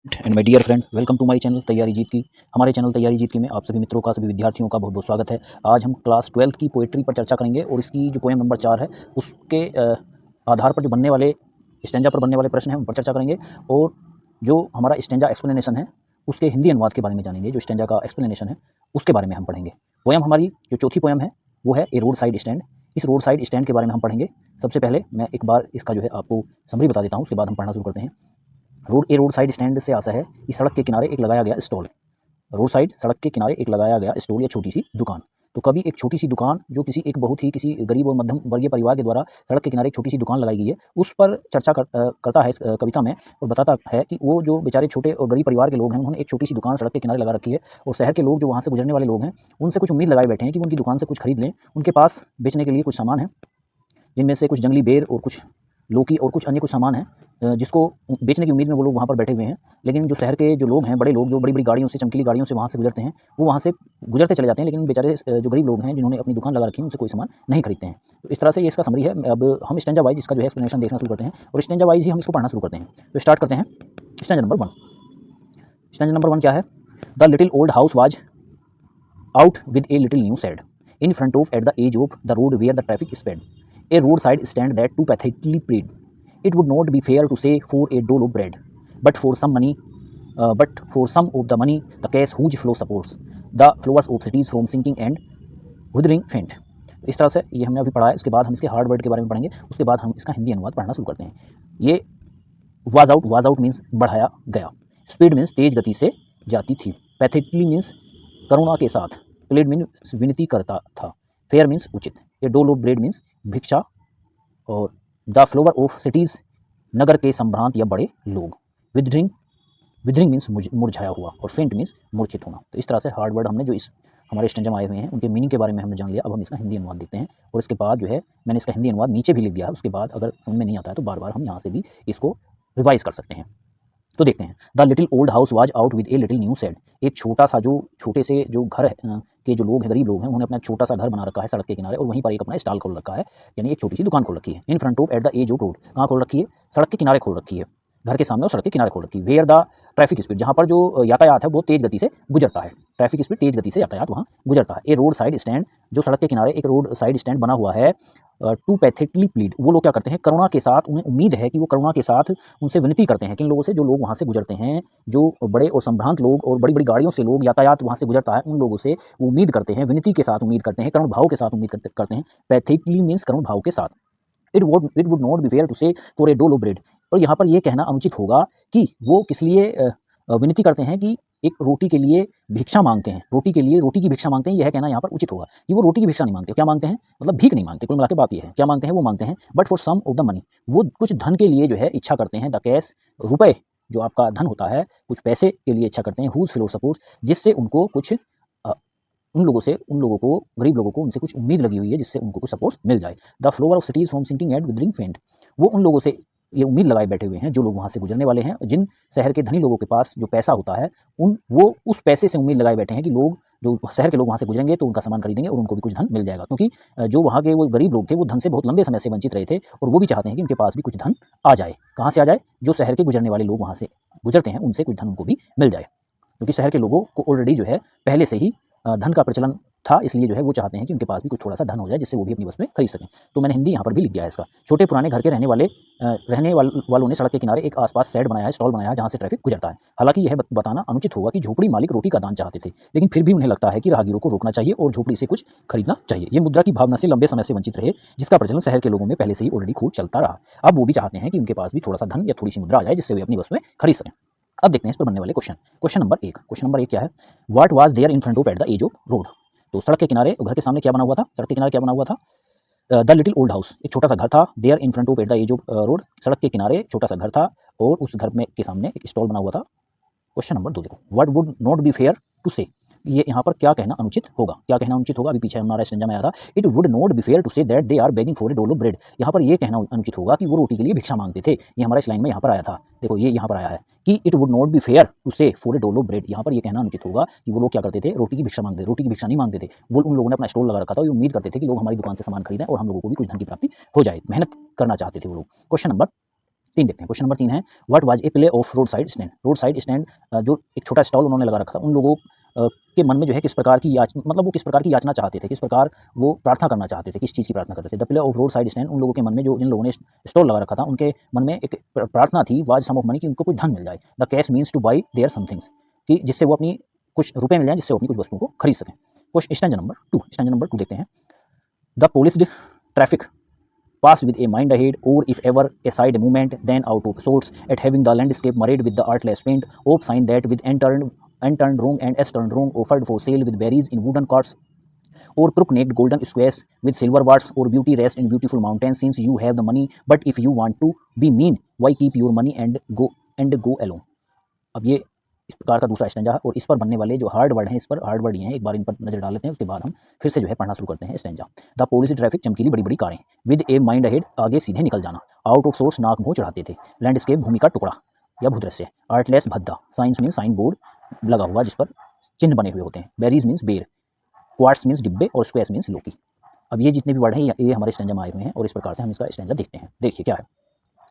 And my dear friend, welcome to my channel तैयारी जीत की। हमारे चैनल तैयारी जीत की में आप सभी मित्रों का, सभी विद्यार्थियों का बहुत बहुत स्वागत है। आज हम क्लास 12th की पोएट्री पर चर्चा करेंगे और इसकी जो पोएम नंबर 4 है उसके आधार पर जो बनने वाले स्टैंजा पर बनने वाले प्रश्न हैं उन पर चर्चा करेंगे। और जो हमारा स्टैंजा एक्सप्लेनेशन है उसके हिंदी अनुवाद के बारे में जानेंगे। जो स्टैंजा का एक्सप्लेनेशन है उसके बारे में हम पढ़ेंगे। पोएम हमारी जो चौथी पोएम है वो है ए रोड साइड स्टैंड। इस रोड साइड स्टैंड के बारे में हम पढ़ेंगे। सबसे पहले मैं एक बार इसका जो है आपको समरी बता देता हूँ, उसके बाद हम पढ़ना शुरू करते हैं। रोड साइड स्टैंड से आशा है कि सड़क के किनारे एक लगाया गया स्टॉल। रोड साइड सड़क के किनारे एक लगाया गया स्टॉल या छोटी सी दुकान। तो कभी एक छोटी सी दुकान जो किसी एक बहुत ही किसी गरीब और मध्यम वर्गीय परिवार के द्वारा सड़क के किनारे एक छोटी सी दुकान लगाई गई है, उस पर चर्चा करता है इस कविता में और बताता है कि वो जो बेचारे छोटे और गरीब परिवार के लोग हैं उन्होंने एक छोटी सी दुकान सड़क के किनारे लगा रखी है और शहर के लोग जो वहाँ से गुजरने वाले लोग हैं उनसे कुछ उम्मीद लगाए बैठे हैं कि वो उनकी दुकान से कुछ खरीद लें। उनके पास बेचने के लिए कुछ सामान है जिनमें से कुछ जंगली बेर और कुछ लौकी और कुछ अन्य कुछ सामान है जिसको बेचने की उम्मीद में वो लोग वहाँ पर बैठे हुए हैं। लेकिन जो शहर के जो लोग हैं, बड़े लोग जो बड़ी बड़ी गाड़ियों से, चमकीली गाड़ियों से वहाँ से गुजरते हैं, वो वहाँ से गुजरते चले जाते हैं, लेकिन बेचारे जो गरीब लोग हैं जिन्होंने अपनी दुकान लगा रखी है उनसे कोई सामान नहीं खरीदते हैं। तो इस तरह से ये इसका समरी है। अब हम स्टैंजा वाइज इसका जो है एक्सप्लेनेशन देखना शुरू करते हैं और स्टैंजा वाइज ही हम इसको पढ़ना शुरू करते हैं। तो स्टार्ट करते हैं। Stanza number 1। स्टैंजा नंबर 1 क्या है? The little old house was out with a little new shed in front of at the edge of the road where the traffic sped, a roadside stand that too pathetically prayed. It would not be fair to say for a dole of bread, but for some money, but for some of the money the cash whose flow supports the flowers of cities from sinking and withering faint. इस तरह से ये हमने अभी पढ़ा है। इसके बाद हम इसके हार्ड वर्ड के बारे में पढ़ेंगे, उसके बाद हम इसका हिंदी अनुवाद पढ़ना शुरू करते हैं। ये वाज आउट मीन्स बढ़ाया गया, स्पीड मीन्स तेज गति से जाती थी, पैथेटिकली मीन्स करुणा के साथ, प्लेड मीन्स विनती करता था, फेयर मीन्स उचित, ए डोल ऑफ ब्रेड मीन्स भिक्षा, और द फ्लोवर ऑफ सिटीज़ नगर के संभ्रांत या बड़े लोग, विदरिंग मीन्स मुरझाया हुआ, और फेंट मीन्स मूर्छित होना। तो इस तरह से हार्ड वर्ड हमने जो इस हमारे स्टैंजा में आए हुए हैं उनके मीनिंग के बारे में हमने जान लिया। अब हम इसका हिंदी अनुवाद देखते हैं और इसके बाद जो है मैंने इसका हिंदी अनुवाद नीचे भी लिख दिया है। उसके बाद अगर समझ में नहीं आता है तो बार बार हम यहाँ से भी इसको रिवाइज कर सकते हैं। तो देखते हैं। The little old house was out with a little new shed. एक छोटा सा जो छोटे से जो घर के जो लोग हैं, गरीब लोग हैं, उन्होंने अपना छोटा सा घर बना रखा है सड़क के किनारे और वहीं पर एक अपना स्टॉल खोल रखा है, यानी एक छोटी सी दुकान खोल रखी है। In front of at the edge of road, कहाँ खोल रखी है? सड़क के किनारे खोल रखी है, घर के सामने और सड़क के किनारे खोल रखी है। वेयर द ट्रैफिक स्पीड, जहाँ पर जो यातायात है वो तेज गति से गुजरता है, ट्रैफिक स्पीड तेज गति से यातायात वहाँ गुजरता है। ए रोड साइड स्टैंड, जो सड़क के किनारे एक रोड साइड स्टैंड बना हुआ है। टू पैथेटिकली प्लीड, वो लोग क्या करते हैं? करुणा के साथ, उन्हें उम्मीद है कि वो करुणा के साथ उनसे विनती करते हैं। किन लोगों से? जो लोग वहाँ से गुजरते हैं, जो बड़े और संभ्रांत लोग और बड़ी बड़ी गाड़ियों से लोग यातायात वहाँ से गुजरता है, उन लोगों से वो उम्मीद करते हैं, विनती के साथ उम्मीद करते हैं, करुण भाव के साथ उम्मीद करते हैं। पैथेटिकली मीन्स करुण भाव के साथ। It would not be fair to say for a dole of bread, और यहाँ पर यह कहना अनुचित होगा कि वो किस लिए विनती करते हैं, कि एक रोटी के लिए भिक्षा मांगते हैं, रोटी के लिए रोटी की भिक्षा मांगते हैं। यह कहना यहाँ पर उचित होगा कि वो रोटी की भिक्षा नहीं मांगते। क्या मांगते हैं? मतलब भीख नहीं मांगते। कुल मिला के बात यह है, क्या मांगते हैं? वो मांगते हैं but for some of the money, वो कुछ धन के लिए जो है इच्छा करते हैं। द कैश, रुपए, जो आपका धन होता है, कुछ पैसे के लिए इच्छा करते हैं। हुज फ्लो सपोर्ट, जिससे उनको कुछ उन लोगों को, गरीब लोगों को उनसे कुछ उम्मीद लगी हुई है जिससे उनको कुछ सपोर्ट मिल जाए। The flower of cities from sinking and withering faint, वो उन लोगों से ये उम्मीद लगाए बैठे हुए हैं जो लोग वहाँ से गुजरने वाले हैं। जिन शहर के धनी लोगों के पास जो पैसा होता है, वो उस पैसे से उम्मीद लगाए बैठे हैं कि लोग, जो शहर के लोग वहाँ से गुजरेंगे तो उनका सामान खरीदेंगे और उनको भी कुछ धन मिल जाएगा। क्योंकि जो वहाँ के वो गरीब लोग थे वो धन से बहुत लंबे समय से वंचित रहे थे और वो भी चाहते हैं कि उनके पास भी कुछ धन आ जाए। कहाँ से आ जाए? जो शहर के गुजरने वाले लोग वहाँ से गुजरते हैं उनसे कुछ धन उनको भी मिल जाए, क्योंकि शहर के लोगों को ऑलरेडी जो है पहले से ही धन का प्रचलन था, इसलिए जो है वो चाहते हैं कि उनके पास भी कुछ थोड़ा सा धन हो जाए जिससे वो भी अपनी वस्तुएं खरीद सकें। तो मैंने हिंदी यहाँ पर भी लिख दिया है इसका। छोटे पुराने घर के रहने वालों ने सड़क के किनारे एक आसपास शेड बनाया है, स्टॉल बनाया है, जहाँ से ट्रैफिक गुजरता है। हालांकि यह बताना अनुचित होगा कि झोपड़ी मालिक रोटी का दान चाहते थे, लेकिन फिर भी उन्हें लगता है कि राहगीरों को रोकना चाहिए और झोपड़ी से कुछ खरीदना चाहिए। ये मुद्रा की भावना से लंबे समय से वंचित रहे, जिसका प्रचलन शहर के लोगों में पहले से ही ऑलरेडी खूब चलता रहा। अब वो भी चाहते हैं कि उनके पास भी थोड़ा सा धन या थोड़ी सी मुद्रा आ जाए जिससे वे अपनी वस्तुएं खरीद सकें। अब देखते हैं इस पर बनने वाले क्वेश्चन। क्वेश्चन नंबर 1 क्या है? What was there in front of at the edge of road. तो सड़क के किनारे, घर के सामने क्या बना हुआ था? सड़क के किनारे क्या बना हुआ था? द लिटिल ओल्ड हाउस, एक छोटा सा घर था। There in front of at the edge of road, सड़क के किनारे छोटा सा घर था और उस घर में के सामने एक स्टॉल बना हुआ था। क्वेश्चन नंबर 2 देखो, what would not be fair to say, ये यहाँ पर क्या कहना अनुचित होगा? क्या कहना अनुचित होगा? अभी पीछे हमारा स्टैंजा में आया था, it would not be fair to say that they are begging for a dole of bread. यहाँ पर ये कहना अनुचित होगा कि वो रोटी के लिए भिक्षा मांगते थे। ये हमारा इस लाइन में यहाँ पर आया था। देखो ये यहाँ पर आया है कि it would not be fair to say for a dole of bread. यहाँ पर ये कहना अनुचित होगा कि वो लोग क्या करते थे? रोटी की भिक्षा मांगते थे। रोटी की भिक्षा नहीं मांगते थे, वो उन लोगों ने अपना स्टॉल लगा रखा था, वो उम्मीद करते थे कि लोग हमारी दुकान से सामान खरीदें और हम लोगों को भी कुछ धन की प्राप्ति हो जाए, मेहनत करना चाहते थे वो लोग। क्वेश्चन नंबर 3 देखते हैं। क्वेश्चन नंबर 3 है, what was a play of road side stand. Road side stand जो एक छोटा स्टॉल उन्होंने लगा रखा था, उन लोगों के मन में जो है किस प्रकार की मतलब वो किस प्रकार की याचना चाहते थे, किस प्रकार वो प्रार्थना करना चाहते थे, किस चीज़ की प्रार्थना करते थे। The play of road side stand, उन लोगों के मन में, जो जिन लोगों ने स्टॉल लगा रखा था, उनके मन में एक प्रार्थना थी, वाज सम ऑफ मनी, कि उनको कुछ धन मिल जाए। The cash means to buy their somethings, कि जिससे वो अपनी कुछ रुपए मिल जाए, जिससे वो अपनी कुछ वस्तुओं को खरीद सकें। क्वेश्चन स्टैंजा नंबर 2 देखते हैं। The polished traffic pass with a mind ahead, or if ever a side movement, then out of sorts, at having the landscape marred with the artless paint of sign that with n turned wrong and s turned wrong, offered for sale with berries in wooden carts, or crook-necked golden squares with silver warts, or beauty rest in beautiful mountains, since you have the money, but if you want to be mean, why keep your money and go alone। अब ये इस प्रकार का दूसरा stanza है, और इस पर बनने वाले जो हार्ड वर्ड हैं, इस पर हार्ड वर्ड ये हैं, एक बार इन पर नजर डाल लेते हैं, उसके बाद हम फिर से जो है पढ़ना शुरू करते हैं स्टैंजा। द पुलिस ट्रैफिक, चमकीली बड़ी बड़ी कारें, विद ए माइंड अहेड, आगे सीधे निकल जाना, आउट ऑफ सोर्स, नाक मुंह चढ़ाते थे, लैंडस्केप, भूमि का टुकड़ा या भूदृश्य, आर्टलेस, भद्दा, साइंस मीन साइन बोर्ड लगा हुआ जिस पर चिन्ह बने हुए होते हैं, बेरीज मीन्स बेर, क्वार्ट्स मीन्स डिब्बे, और स्क्वायर्स मीन्स लोकी। अब ये जितने भी वर्ड हैं ये हमारे स्टैंजा में आए हुए हैं, और इस प्रकार से हम इसका स्टैंजा देखते हैं। देखिए क्या है।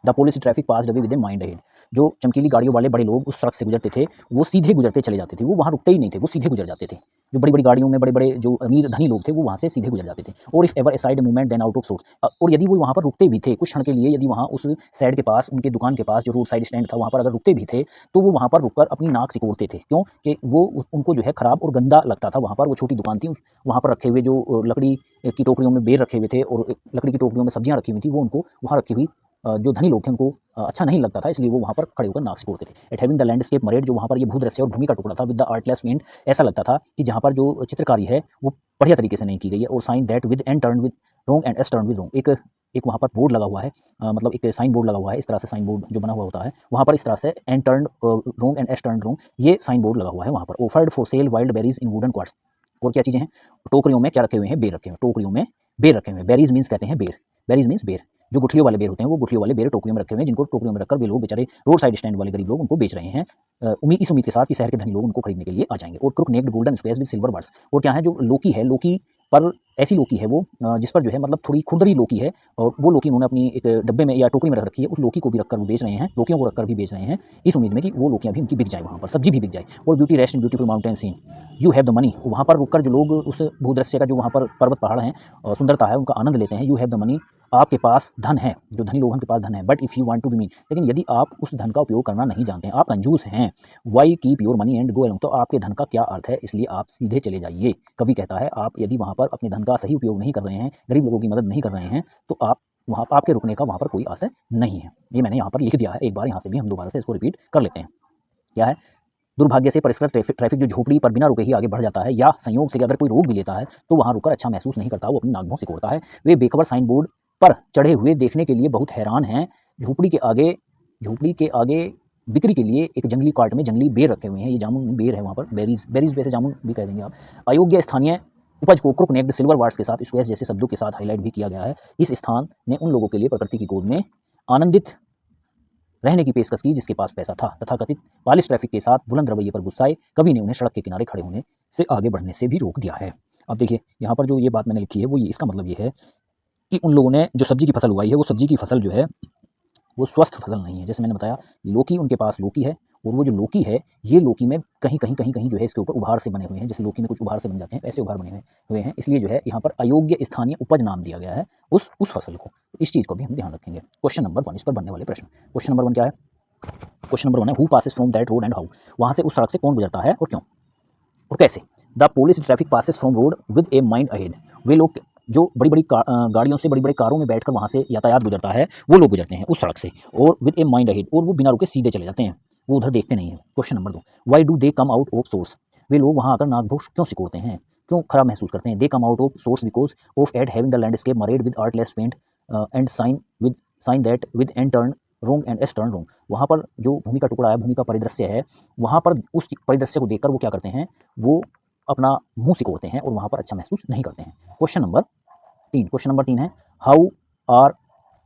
The police traffic pass away with a mind ahead, जो चमकीली गाड़ियों वाले बड़े लोग उस सड़क से गुजरते थे, वो सीधे गुजरते चले जाते थे, वो वहाँ रुकते ही नहीं थे, वो सीधे गुजर जाते थे। जो बड़ी बड़ी गाड़ियों में बड़े बड़े जो अमीर धनी लोग थे, वो वहाँ से सीधे गुजर जाते थे। और if ever a side movement then out of source, और यदि वो वहाँ पर रुकते भी थे कुछ क्षण के लिए, यदि वहाँ उस साइड के पास, उनके दुकान के पास जो रोड साइड स्टैंड था, वहाँ पर अगर रुकते भी थे, तो वो वहाँ पर रुककर अपनी नाक सिकोड़ते थे। क्यों? कि वो उनको जो है खराब और गंदा लगता था। वहाँ पर वो छोटी दुकान थी, वहाँ पर रखे हुए जो लकड़ी की टोकरियों में बेर रखे हुए थे, और लकड़ी की टोकरियों में सब्जियाँ रखी हुई थी, वो उनको वहाँ रखी हुई जो धनी लोग थे, उनको अच्छा नहीं लगता था, इसलिए वो वहाँ पर खड़े होकर नाक सिकोड़ते थे। एट हैविंग द लैंडस्केप मरेड, जो वहाँ पर ये भूदृश्य और भूमि का टुकड़ा था, विद द आर्टलेस पेंट, ऐसा लगता था कि जहाँ पर जो चित्रकारी है वो बढ़िया तरीके से नहीं की गई है। और sign that with N turn with wrong and S turn with wrong, एक वहाँ पर बोर्ड लगा हुआ है, मतलब एक साइन बोर्ड लगा हुआ है, इस तरह से साइन बोर्ड जो बना हुआ होता है, वहाँ पर इस तरह से N turn wrong and S turn wrong, ये साइन बोर्ड लगा हुआ है वहाँ पर। Offered for sale wild berries in wooden quarts, और क्या चीज़ें हैं, टोकरियों में क्या रखे हुए हैं, बेर रखे हुए हैं, टोकरियों में बेर रखे हुए हैं। बेरीज मीन्स कहते हैं बेर, बेरीज मीन्स बेर, जो गुठलियों वाले बेर होते हैं, वो गुठलियों वाले बेर टोकरियों में रखे हुए हैं, जिनको टोकरियों में रखकर वे लोग बेचारे रोड साइड स्टैंड वाले गरीब लोग उनको बेच रहे हैं, इस उम्मीद के साथ कि शहर के धनी लोग उनको खरीदने के लिए आ जाएंगे। और crook necked golden squares with silver birds, और क्या है, जो लोकी है, लोकी पर ऐसी लोकी है वो जिस पर जो है मतलब थोड़ी खुरदरी लोकी है, और वो लोकी उन्होंने अपनी एक डब्बे में या टोकरी में रख रखी है, उस लोकी को भी रखकर वो बेच रहे हैं, लोकियों को रखकर भी बेच रहे हैं, इस उम्मीद में कि वो लोकियाँ भी उनकी बिक जाए, वहाँ पर सब्जी भी बिक जाए। और beauty rest in beautiful mountain scene, you have the money, वहाँ पर रुककर जो लोग उस भूदृश्य का, जो वहाँ पर पर्वत पहाड़ हैं और सुंदरता है, उनका आनंद लेते हैं। यू हैव द मनी, आपके पास धन है, जो धनी लोगों के पास धन है। But if you want to be mean, लेकिन यदि आप उस धन का उपयोग करना नहीं जानते हैं, आप कंजूस हैं, why keep your money and go along, तो आपके धन का क्या अर्थ है, इसलिए आप सीधे चले जाइए। कवि कहता है, आप यदि वहाँ पर अपने धन का सही उपयोग नहीं कर रहे हैं, गरीब लोगों की मदद नहीं कर रहे हैं, तो आप वहाँ आपके रुकने का वहाँ पर कोई आशय नहीं है। ये मैंने यहाँ पर लिख दिया है, एक बार यहाँ से भी हम दोबारा से इसको रिपीट कर लेते हैं। क्या है, दुर्भाग्य से परिष्कृत ट्रैफिक जो झोपड़ी पर बिना रुके ही आगे बढ़ जाता है, या संयोग से अगर कोई रोक भी लेता है तो वहाँ रुककर अच्छा महसूस नहीं करता, वो अपनी नाक मुंह सिकोड़ता है। वे बेखबर साइन बोर्ड पर चढ़े हुए देखने के लिए बहुत हैरान हैं। झोपड़ी के आगे बिक्री के लिए एक जंगली कार्ट में जंगली बेर रखे हुए हैं, ये जामुन बेर है, वहाँ पर बेरीज वैसे जामुन भी कह देंगे आप। अयोग्य स्थानीय उपज को क्रुक नेक्ड सिल्वर वार्ड्स के साथ, स्क्वायर्स जैसे शब्दों के साथ हाईलाइट भी किया गया है। इस स्थान ने उन लोगों के लिए प्रकृति की गोद में आनंदित रहने की पेशकश की जिसके पास पैसा था। तथाकथित पालिश ट्रैफिक के साथ बुलंद रवैये पर गुस्साए कवि ने उन्हें सड़क के किनारे खड़े होने से आगे बढ़ने से भी रोक दिया है। अब देखिए यहाँ पर जो ये बात मैंने लिखी है, वो ये इसका मतलब ये है कि उन लोगों ने जो सब्जी की फसल उगाई है, वो सब्जी की फसल जो है वो स्वस्थ फसल नहीं है। जैसे मैंने बताया, लोकी, उनके पास लोकी है, और वो जो लोकी है, ये लोकी में कहीं जो है इसके ऊपर उभार से बने हुए हैं, जैसे लोकी में कुछ उभार से बन जाते हैं, ऐसे उभार बने हुए हैं, इसलिए जो है यहाँ पर अयोग्य स्थानीय उपज नाम दिया गया है उस फसल को। तो इस चीज़ को भी हम ध्यान रखेंगे। क्वेश्चन नंबर 1, इस पर बनने वाले प्रश्न। क्वेश्चन नंबर 1 क्या है? क्वेश्चन नंबर 1 है, who passes from that road and how, वहाँ से उस सड़क से कौन गुजरता है और क्यों और कैसे। The police traffic passes from road with a mind ahead, वे लोग जो बड़ी बड़ी गाड़ियों से, बड़ी बड़ी कारों में बैठकर वहाँ से यातायात गुजरता है, वो लोग गुजरते हैं उस सड़क से, और विद ए माइंड अहेड, और वो बिना रुके सीधे चले जाते हैं, वो उधर देखते नहीं हैं। Question number 2, why do they come out of source, वे लोग वहाँ आकर नाक भूख क्यों सिकोड़ते हैं, क्यों खराब महसूस करते हैं। They come out of source because of at having the landscape marred with artless paint and sign that with N turn wrong and S turn wrong, वहाँ पर जो भूमि का टुकड़ा है, भूमि का परिदृश्य है, वहाँ पर उस परिदृश्य को देखकर वो क्या करते हैं, वो अपना मुंह सिकोड़ते हैं और वहाँ पर अच्छा महसूस नहीं करते हैं। क्वेश्चन नंबर 3 है, how are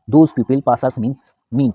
those people passers mean,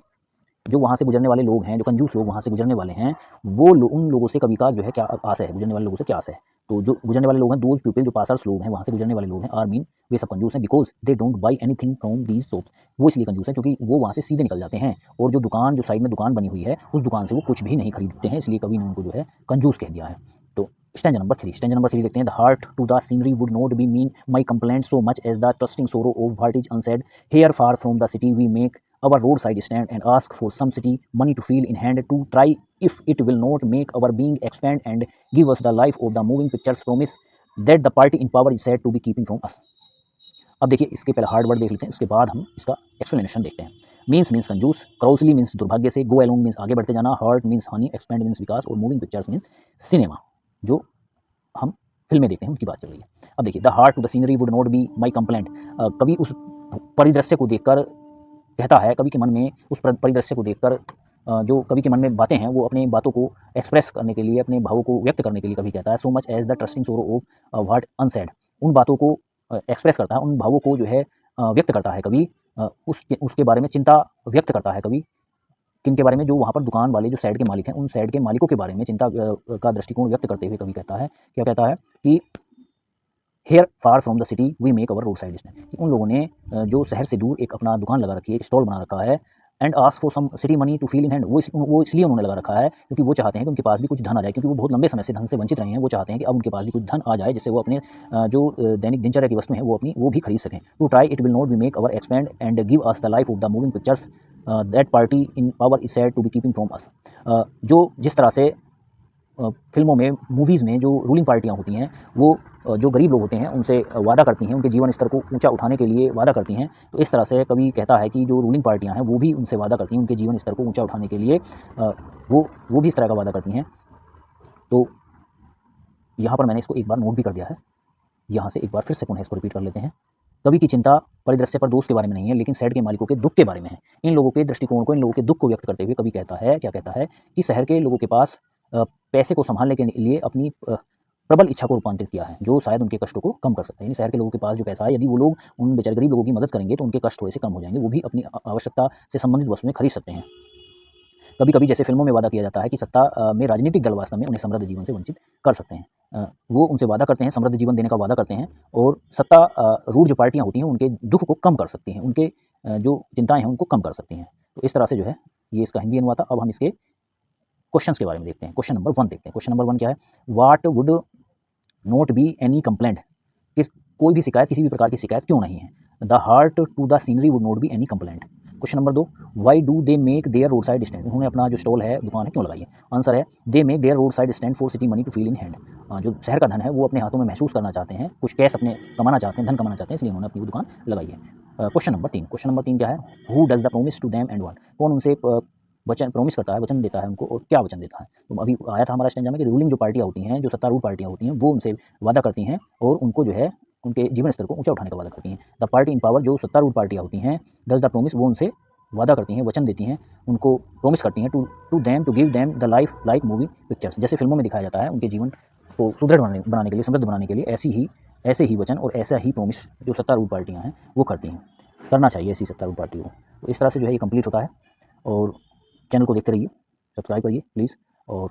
जो वहाँ से गुजरने वाले लोग हैं, जो कंजूस लोग वहाँ से गुजरने वाले हैं, वो उन लोगों से कवि का जो है क्या आशय है, गुजरने वाले लोगों से क्या आशय है। तो जो गुजरने वाले लोग हैं, दोज पीपल जो पासर्स लोग हैं, वहाँ से गुजरने वाले लोग हैं, आर मीन वे सब कंजूस हैं, because they don't buy anything from these shops. वो इसलिए कंजूस है क्योंकि वो वहाँ से सीधे निकल जाते हैं, और जो दुकान, जो साइड में दुकान बनी हुई है, उस दुकान से वो कुछ भी नहीं खरीदते हैं, इसलिए कवि ने उनको जो है कंजूस कह दिया है। तो स्टैंजा नंबर 3 देखते हैं। The heart to the scenery would not be mean my complaint so much as the trusting sorrow of what is unsaid here far from the city we make our roadside stand and ask for some city money to feel in hand to try if it will not make our being expand and give us the life of the moving pictures promise that the party in power is said to be keeping from us। अब देखिए, इसके पहले hard word देख लेते हैं, उसके बाद हम इसका एक्सप्लेनेशन देखते हैं। मीन्स कंजूस, क्राउसली मीन्स दुर्भाग्य से, गो अलोंग मीन्स आगे बढ़ते जाना, हार्ट मीन्स हानि, एक्सपेंड मीन्स विकास, और मूविंग पिक्चर्स मीन्स सिनेमा, जो हम फिल्में देखते हैं उनकी बात चल रही है। अब देखिए, the heart to the scenery would not be my complaint. कभी उस परिदृश्य को देखकर कहता है, कवि के मन में उस परिदृश्य को देखकर जो कवि के मन में बातें हैं, वो अपने बातों को एक्सप्रेस करने के लिए, अपने भावों को व्यक्त करने के लिए कवि कहता है, so much as the trusting sorrow of what unsaid. उन बातों को एक्सप्रेस करता है, उन भावों को जो है व्यक्त करता है कवि, उसके बारे में चिंता व्यक्त करता है कवि। किन के बारे में? जो वहाँ पर दुकान वाले, जो सैड के मालिक हैं, उन सैड के मालिकों के बारे में चिंता का दृष्टिकोण व्यक्त करते हुए कवि कहता है, क्या कहता है कि here far from the city we make our road side stand. उन लोगों ने जो शहर से दूर एक अपना दुकान लगा रखी है, एक स्टॉल बना रखा है, and ask for some city money to feel in hand. वो इसलिए उन्होंने लगा रखा है क्योंकि वो चाहते हैं कि उनके पास भी कुछ धन आ जाए, क्योंकि वो बहुत लंबे समय से धन से वंचित रहे हैं। वो चाहते हैं कि अब उनके पास भी कुछ धन आ जाए, जिससे वो अपने जो दैनिक दिनचर्या की वस्तु हैं वो भी खरीद सकें। To try it will not be make our expand and give us the life of the moving pictures that party in power is said to be keeping from us. जो जिस तरह से फिल्मों में, मूवीज़ में जो रूलिंग पार्टियाँ होती हैं, वो जो गरीब लोग होते हैं उनसे वादा करती हैं, उनके जीवन स्तर को ऊंचा उठाने के लिए वादा करती हैं। तो इस तरह से कवि कहता है कि जो रूलिंग पार्टियाँ हैं वो भी उनसे वादा करती हैं, उनके जीवन स्तर को ऊंचा उठाने के लिए वो भी इस तरह का वादा करती हैं। तो यहाँ पर मैंने इसको एक बार नोट भी कर दिया है, यहाँ से एक बार फिर से पुनः इसको रिपीट कर लेते हैं। कवि की चिंता परिदृश्य पर दोष के बारे में नहीं है, लेकिन सैड के मालिकों के दुख के बारे में है। इन लोगों के दृष्टिकोण को, इन लोगों के दुख को व्यक्त करते हुए कवि कहता है, क्या कहता है कि शहर के लोगों के पास पैसे को संभालने के लिए अपनी प्रबल इच्छा को रूपांतरित किया है, जो शायद उनके कष्टों को कम कर सकता है। यानी शहर के लोगों के पास जो पैसा है, यदि वो लोग उन बेचारे गरीब लोगों की मदद करेंगे तो उनके कष्ट थोड़े से कम हो जाएंगे, वो भी अपनी आवश्यकता से संबंधित वस्तुएं खरीद सकते हैं। कभी कभी जैसे फिल्मों में वादा किया जाता है कि सत्ता में राजनीतिक दल वास्तव में उन्हें समृद्ध जीवन से वंचित कर सकते हैं। वो उनसे वादा करते हैं, समृद्ध जीवन देने का वादा करते हैं, और सत्ता रूढ़ जो पार्टियाँ होती हैं उनके दुख को कम कर सकती हैं, उनके जो चिंताएँ हैं उनको कम कर सकती हैं। तो इस तरह से जो है ये इसका हिंदी अनुवाद था। अब हम इसके क्वेश्चंस के बारे में देखते हैं। क्वेश्चन नंबर 1 देखते हैं। क्वेश्चन नंबर 1 क्या है? What would not be any complaint. कोई भी शिकायत, किसी भी प्रकार की शिकायत क्यों नहीं है? The heart to the scenery would not be any complaint. Question number 2, why do they make their road side stand. उन्होंने अपना जो स्टॉल है, दुकान है, क्यों लगाई है? आंसर है, they make their road side stand for city money to feel in hand. जो शहर का धन है वो अपने हाथों में महसूस करना चाहते हैं, कुछ कैश अपने कमाना चाहते हैं, धन कमाना चाहते हैं, इसलिए उन्होंने अपनी वो दुकान लगाई है। क्वेश्चन नंबर 3 क्या है? Who does the promise to them and what. कौन उनसे वचन प्रोमिस करता है, वचन देता है उनको, और क्या वचन देता है? तो अभी आया था हमारा स्टैंजा में कि रूलिंग जो पार्टियाँ होती हैं, जो सत्तारूढ़ पार्टियाँ होती हैं, वो उनसे वादा करती हैं और उनको जो है उनके जीवन स्तर को ऊंचा उठाने का वादा करती हैं। द पार्टी इन पावर, जो सत्तारूढ़ पार्टियाँ होती हैं, डज द प्रोमिस, वो उनसे वादा करती हैं, वचन देती हैं, उनको प्रोमिस करती हैं to them, to give them the life like movie pictures. जैसे फिल्मों में दिखाया जाता है, उनके जीवन को सुदृढ़ बनाने के लिए, समृद्ध बनाने के लिए ऐसे ही वचन और ऐसा ही प्रोमिस जो सत्तारूढ़ पार्टियाँ हैं वो करती हैं, करना चाहिए ऐसी सत्तारूढ़ पार्टियों को। तो इस तरह से जो है ये कंप्लीट होता है। और चैनल को देखते रहिए, सब्सक्राइब करिए प्लीज़, और